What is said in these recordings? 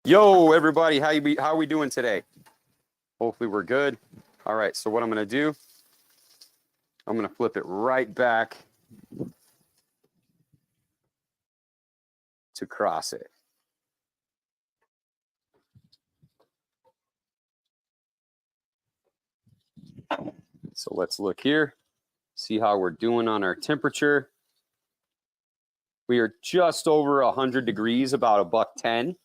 Yo, everybody, how are we doing today? Hopefully we're good. All right, so what I'm going to do, I'm going to flip it right back to cross it. So let's look here, see how we're doing on our temperature. We are just over 100 degrees, about $110.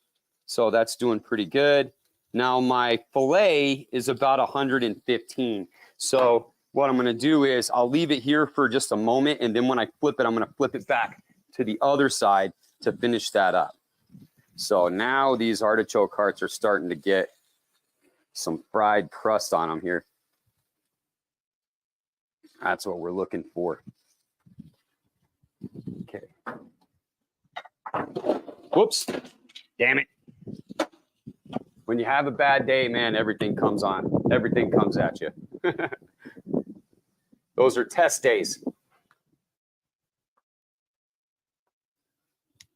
So that's doing pretty good. Now my fillet is about 115. So what I'm going to do is I'll leave it here for just a moment. And then when I flip it, I'm going to flip it back to the other side to finish that up. So now these artichoke hearts are starting to get some fried crust on them here. That's what we're looking for. Okay. Whoops. Damn it. When you have a bad day, man, everything comes on. Everything comes at you. Those are test days.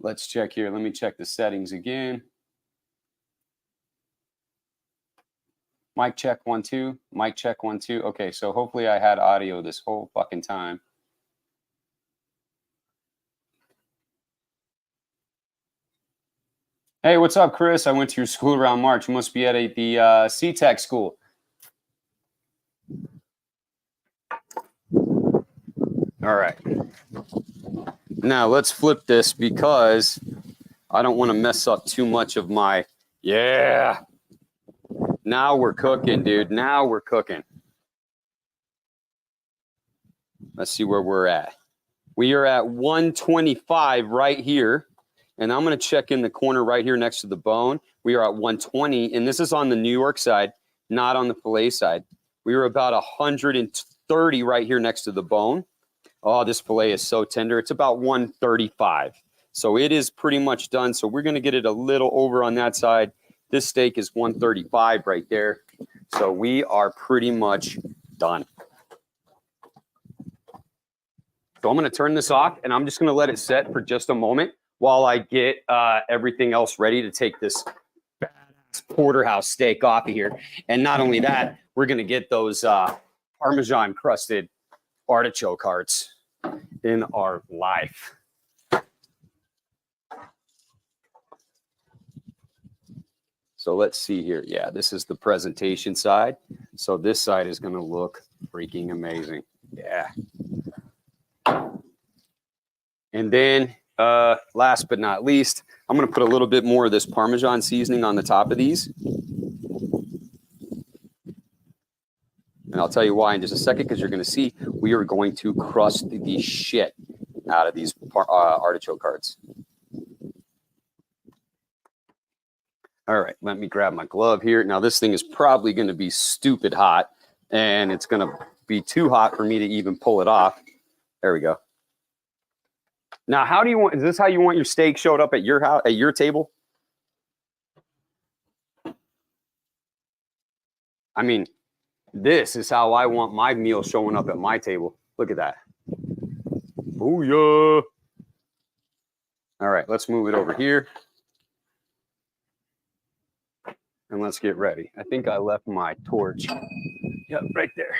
Let's check here. Let me check the settings again. Mic check 1 2. Mic check 1 2. Okay, so hopefully I had audio this whole fucking time. Hey, what's up, Chris? I went to your school around March. You must be at the C-Tech school. All right. Now let's flip this because I don't want to mess up too much of my, yeah. Now we're cooking, dude. Now we're cooking. Let's see where we're at. We are at 125 right here. And I'm going to check in the corner right here next to the bone. We are at 120. And this is on the New York side, not on the filet side. We were about 130 right here next to the bone. Oh, this filet is so tender. It's about 135. So it is pretty much done. So we're going to get it a little over on that side. This steak is 135 right there. So we are pretty much done. So I'm going to turn this off, and I'm just going to let it set for just a moment while I get everything else ready to take this badass Porterhouse steak off of here. And not only that, we're going to get those Parmesan crusted artichoke hearts in our life. So let's see here. Yeah, this is the presentation side. So this side is going to look freaking amazing. Yeah. And then last but not least, I'm going to put a little bit more of this Parmesan seasoning on the top of these. And I'll tell you why in just a second, because you're going to see we are going to crust the shit out of these artichoke hearts. All right, let me grab my glove here. Now, this thing is probably going to be stupid hot, and it's going to be too hot for me to even pull it off. There we go. Now, how do you want? Is this how you want your steak showed up at your house, at your table? I mean, this is how I want my meal showing up at my table. Look at that. Booyah. All right, let's move it over here. And let's get ready. I think I left my torch. Yep, right there.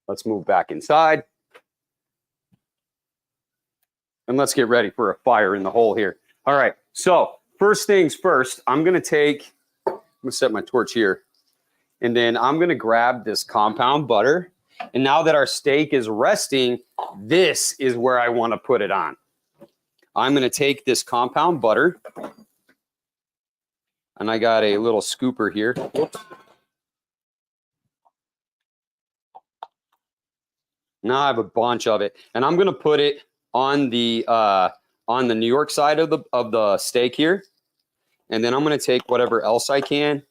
Let's move back inside. And let's get ready for a fire in the hole here. All right, so first things first, I'm going to set my torch here. And then I'm going to grab this compound butter. And now that our steak is resting, this is where I want to put it on. I'm going to take this compound butter. And I got a little scooper here. Whoops. Now I have a bunch of it. And I'm going to put it on the New York side of the steak here. And then I'm going to take whatever else I can,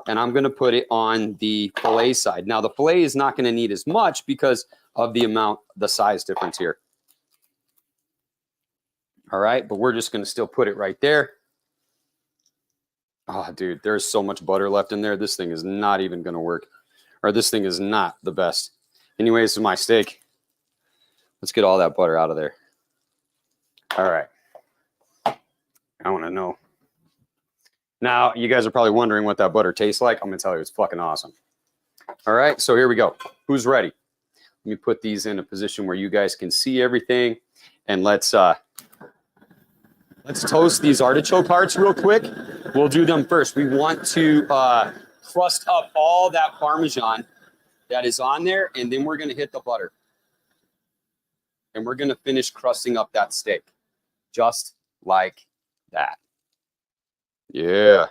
and I'm going to put it on the filet side. Now, the filet is not going to need as much because of the size difference here. All right, but we're just going to still put it right there. Oh, dude, there's so much butter left in there. This thing is not even going to work. Or this thing is not the best. Anyways, this is my steak. Let's get all that butter out of there. All right. I want to know. Now, you guys are probably wondering what that butter tastes like. I'm going to tell you, it's fucking awesome. All right, so here we go. Who's ready? Let me put these in a position where you guys can see everything. And let's toast these artichoke hearts real quick. We'll do them first. We want to crust up all that Parmesan that is on there, and then we're going to hit the butter. And we're going to finish crusting up that steak. Just like that. Yeah.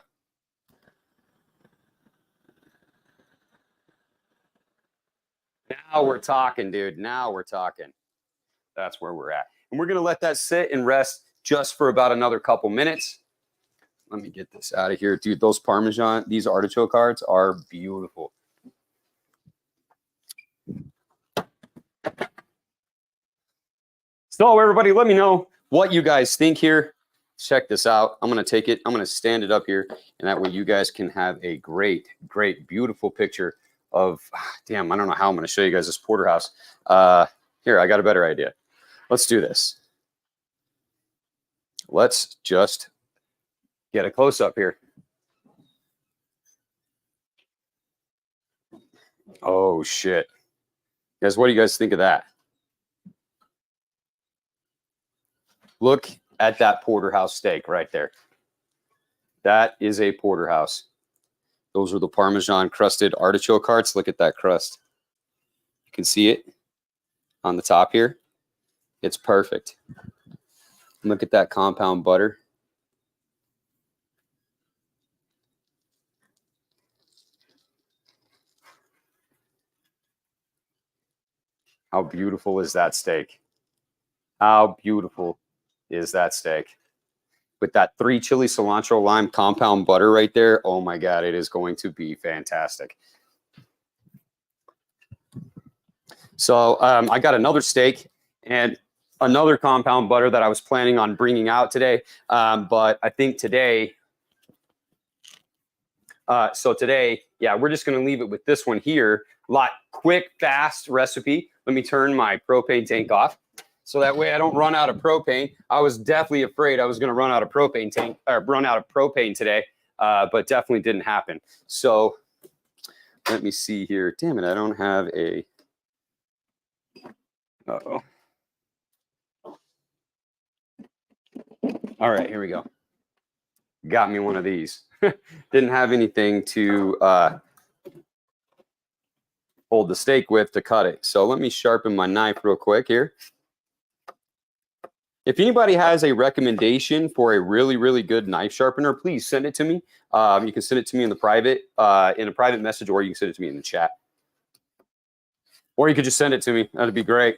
Now we're talking, dude. Now we're talking. That's where we're at. And we're going to let that sit and rest just for about another couple minutes. Let me get this out of here. Dude, those Parmesan, these artichoke hearts are beautiful. So everybody, let me know what you guys think here. Check this out. I'm going to take it. I'm going to stand it up here. And that way you guys can have a great, great, beautiful picture of, damn, I don't know how I'm going to show you guys this porterhouse. Here, I got a better idea. Let's do this. Let's just get a close up here. Oh, shit. Guys, what do you guys think of that? Look at that porterhouse steak right there. That is a porterhouse. Those are the Parmesan crusted artichoke hearts. Look at that crust. You can see it on the top here. It's perfect. Look at that compound butter. How beautiful is that steak? How beautiful is that steak? With that 3 chili cilantro lime compound butter right there. Oh my God, it is going to be fantastic. So I got another steak and another compound butter that I was planning on bringing out today. But I think today, yeah, we're just going to leave it with this one here. Quick, fast recipe. Let me turn my propane tank off. So that way I don't run out of propane. I was definitely afraid I was going to run out of propane today, but definitely didn't happen. So let me see here. Damn it, I don't have a. Uh-oh. All right, here we go. Got me one of these. Didn't have anything to hold the steak with to cut it. So let me sharpen my knife real quick here. If anybody has a recommendation for a really, really good knife sharpener, please send it to me. You can send it to me in a private message, or you can send it to me in the chat. Or you could just send it to me. That'd be great.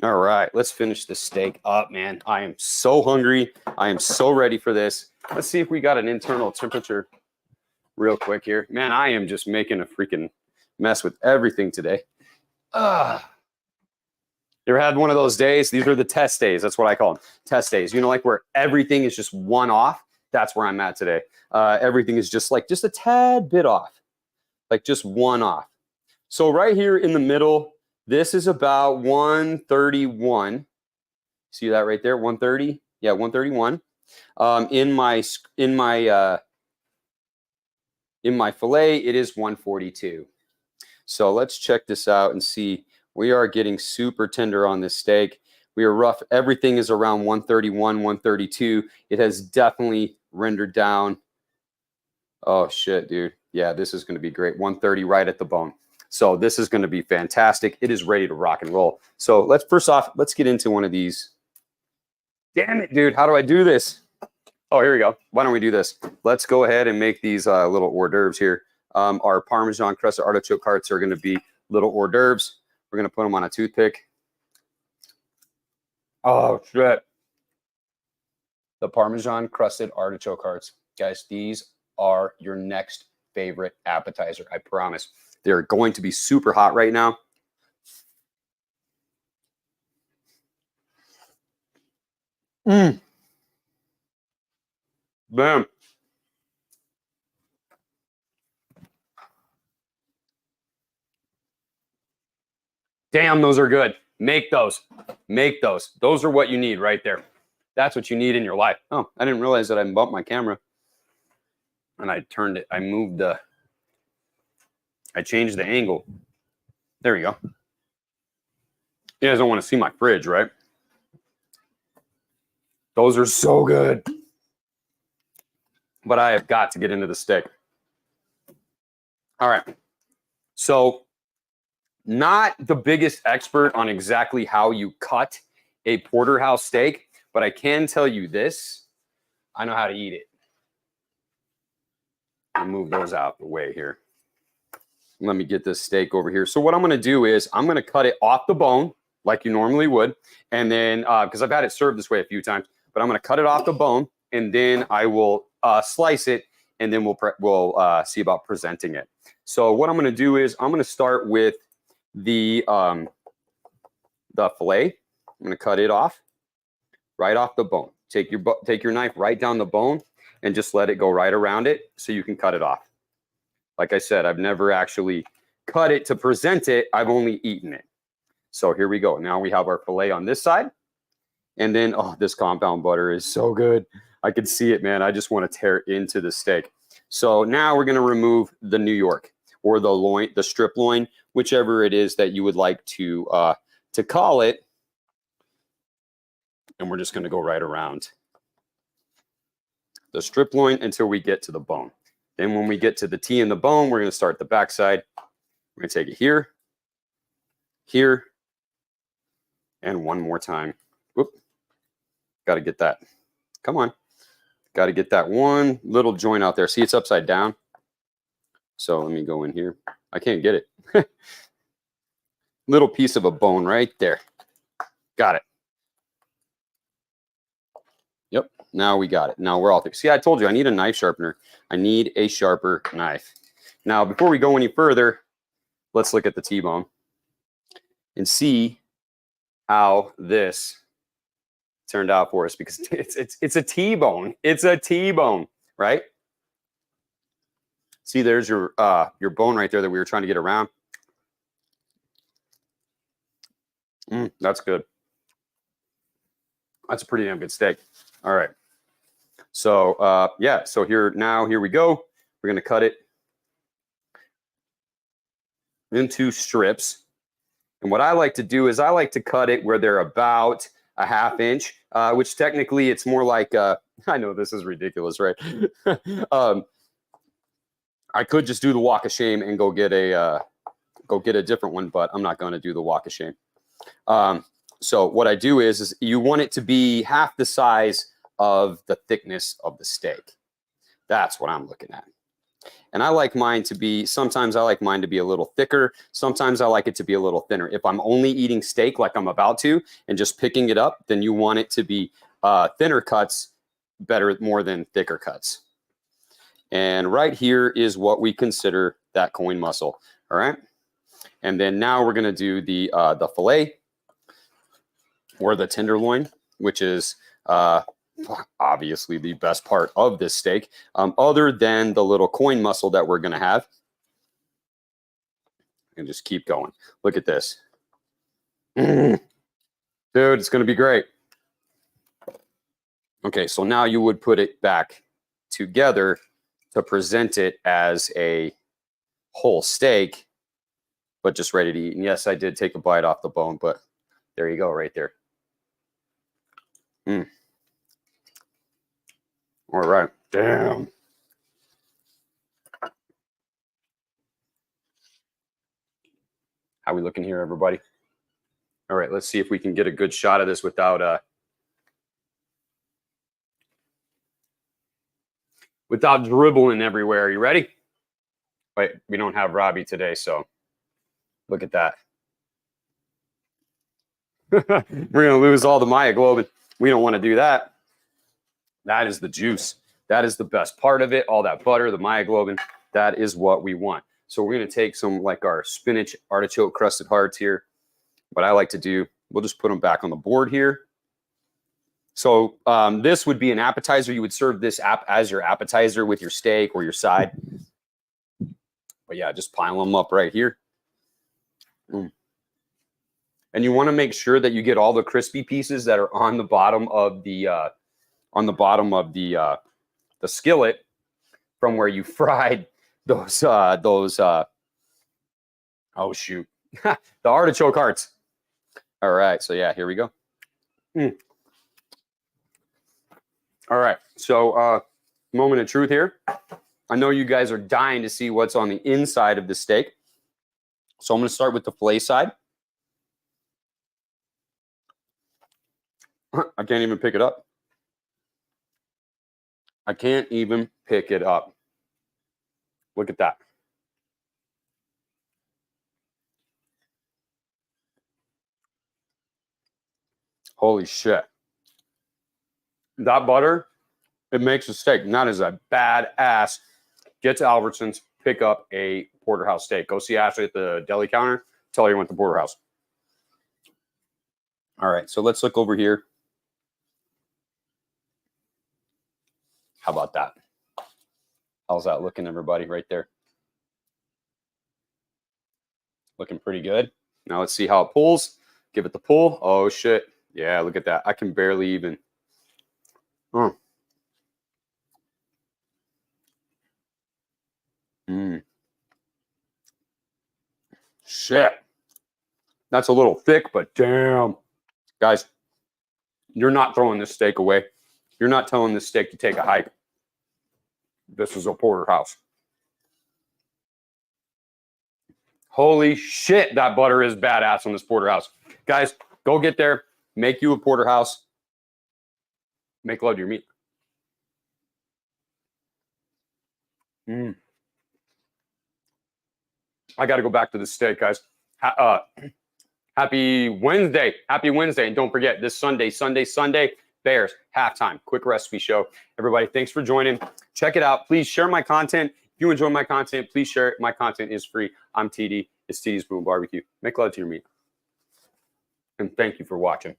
All right, let's finish this steak up, man. I am so hungry. I am so ready for this. Let's see if we got an internal temperature real quick here. Man, I am just making a freaking mess with everything today. You ever had one of those days? These are the test days. That's what I call them, test days. You know, like where everything is just one off. That's where I'm at today. Everything is just a tad bit off, like just one off. So right here in the middle, this is about 131. See that right there, 130? Yeah, 131. In my fillet, it is 142. So let's check this out and see. We are getting super tender on this steak. We are rough. Everything is around 131, 132. It has definitely rendered down. Oh, shit, dude. Yeah, this is going to be great. 130 right at the bone. So this is going to be fantastic. It is ready to rock and roll. So let's get into one of these. Damn it, dude. How do I do this? Oh, here we go. Why don't we do this? Let's go ahead and make these little hors d'oeuvres here. Our Parmesan crusted artichoke hearts are going to be little hors d'oeuvres. We're going to put them on a toothpick. Oh, shit. The Parmesan crusted artichoke hearts. Guys, these are your next favorite appetizer. I promise. They're going to be super hot right now. Bam. Damn, those are good. Make those. Make those. Those are what you need right there. That's what you need in your life. Oh, I didn't realize that I bumped my camera. And I turned it. I moved the. I changed the angle. There you go. You guys don't want to see my fridge, right? Those are so good. But I have got to get into the steak. All right. So, not the biggest expert on exactly how you cut a porterhouse steak, but I can tell you this. I know how to eat it. I'll move those out the way here. Let me get this steak over here. So what I'm going to do is I'm going to cut it off the bone like you normally would. And then, because I've had it served this way a few times, but I'm going to cut it off the bone and then I will slice it and then we'll see about presenting it. So what I'm going to do is I'm going to start with the fillet. I'm going to cut it off right off the bone. Take your knife right down the bone and just let it go right around it so you can cut it off. Like I said, I've never actually cut it to present it. I've only eaten it. So here we go. Now we have our filet on this side. And then, oh, this compound butter is so good. I can see it, man. I just want to tear into the steak. So now we're going to remove the New York or the loin, the strip loin, whichever it is that you would like to call it. And we're just going to go right around the strip loin until we get to the bone. Then when we get to the T in the bone, we're going to start the backside. We're going to take it here, here, and one more time. Whoop. Got to get that. Come on. Got to get that one little joint out there. See, it's upside down. So let me go in here. I can't get it. Little piece of a bone right there. Got it. Yep. Now we got it. Now we're all through. See, I told you I need a knife sharpener. I need a sharper knife. Now, before we go any further, let's look at the T-bone and see how this turned out for us, because it's a T-bone. It's a T-bone, right? See, there's your bone right there that we were trying to get around. That's good. That's a pretty damn good steak. All right. So yeah, so here we go. We're gonna cut it into strips. And what I like to do is I like to cut it where they're about a ½ inch, which technically it's more like I know this is ridiculous, right? I could just do the walk of shame and go get a different one, but I'm not going to do the walk of shame. So what I do is you want it to be half the size of the thickness of the steak. That's what I'm looking at. And I like mine to be, sometimes I like mine to be a little thicker. Sometimes I like it to be a little thinner. If I'm only eating steak like I'm about to and just picking it up, then you want it to be thinner cuts more than thicker cuts. And right here is what we consider that coin muscle. All right. And then now we're going to do the fillet or the tenderloin, which is obviously the best part of this steak, other than the little coin muscle that we're going to have. And just keep going. Look at this. Dude, it's going to be great. Okay, so now you would put it back together to present it as a whole steak, but just ready to eat. And yes, I did take a bite off the bone, but there you go right there. All right. Damn. How we looking here, everybody? All right, let's see if we can get a good shot of this without dribbling everywhere. You ready? Wait, we don't have Robbie today, so look at that. We're going to lose all the myoglobin. We don't want to do that. That is the juice. That is the best part of it. All that butter, the myoglobin, that is what we want. So we're going to take some like our spinach artichoke crusted hearts here. What I like to do, we'll just put them back on the board here. So this would be an appetizer. You would serve this as your appetizer with your steak or your side. But yeah, just pile them up right here. And you want to make sure that you get all the crispy pieces that are on the bottom of the skillet from where you fried those oh shoot, the artichoke hearts. All right, so yeah, here we go. All right, so moment of truth here. I know you guys are dying to see what's on the inside of the steak. So I'm going to start with the fillet side. I can't even pick it up. I can't even pick it up. Look at that. Holy shit. That butter, it makes a steak. And that is a badass. Get to Albertsons, pick up a Porterhouse steak. Go see Ashley at the deli counter. Tell her you went to Porterhouse. All right, so let's look over here. How about that? How's that looking, everybody, right there? Looking pretty good. Now let's see how it pulls. Give it the pull. Oh, shit. Yeah, look at that. I can barely even. Shit. That's a little thick, but damn. Guys, you're not throwing this steak away. You're not telling this steak to take a hike. This is a Porterhouse. Holy shit, that butter is badass on this Porterhouse. Guys, go get there. Make you a Porterhouse. Make love to your meat. I got to go back to the steak, guys. Happy Wednesday. Happy Wednesday. And don't forget, this Sunday, Bears halftime. Quick recipe show. Everybody, thanks for joining. Check it out. Please share my content. If you enjoy my content, please share it. My content is free. I'm TD. It's TD's Boom Barbecue. Make love to your meat. And thank you for watching.